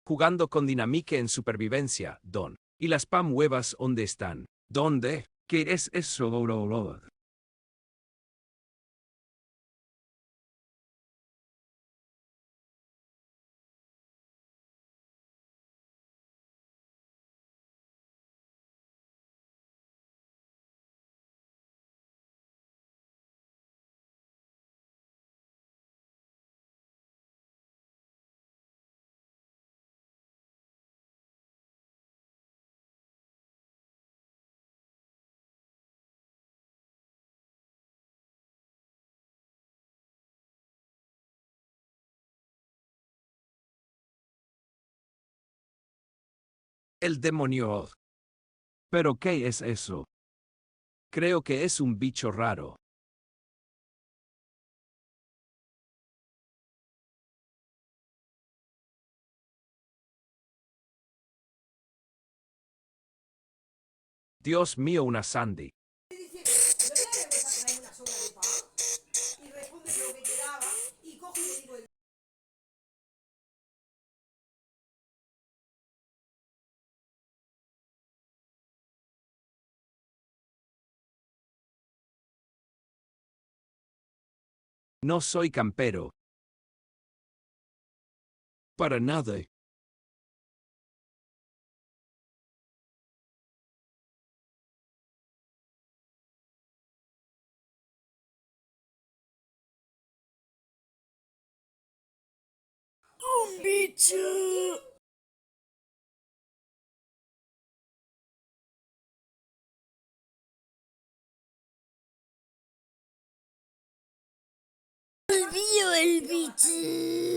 Jugando con Dinamique en supervivencia, Don. ¿Y las Pam huevas dónde están? ¿Dónde? ¿Qué es eso? El demonio. ¿Pero qué es eso? Creo que es un bicho raro. Dios mío, una Sandy. No soy campero. Para nada. Un bicho. Volvió el bicho.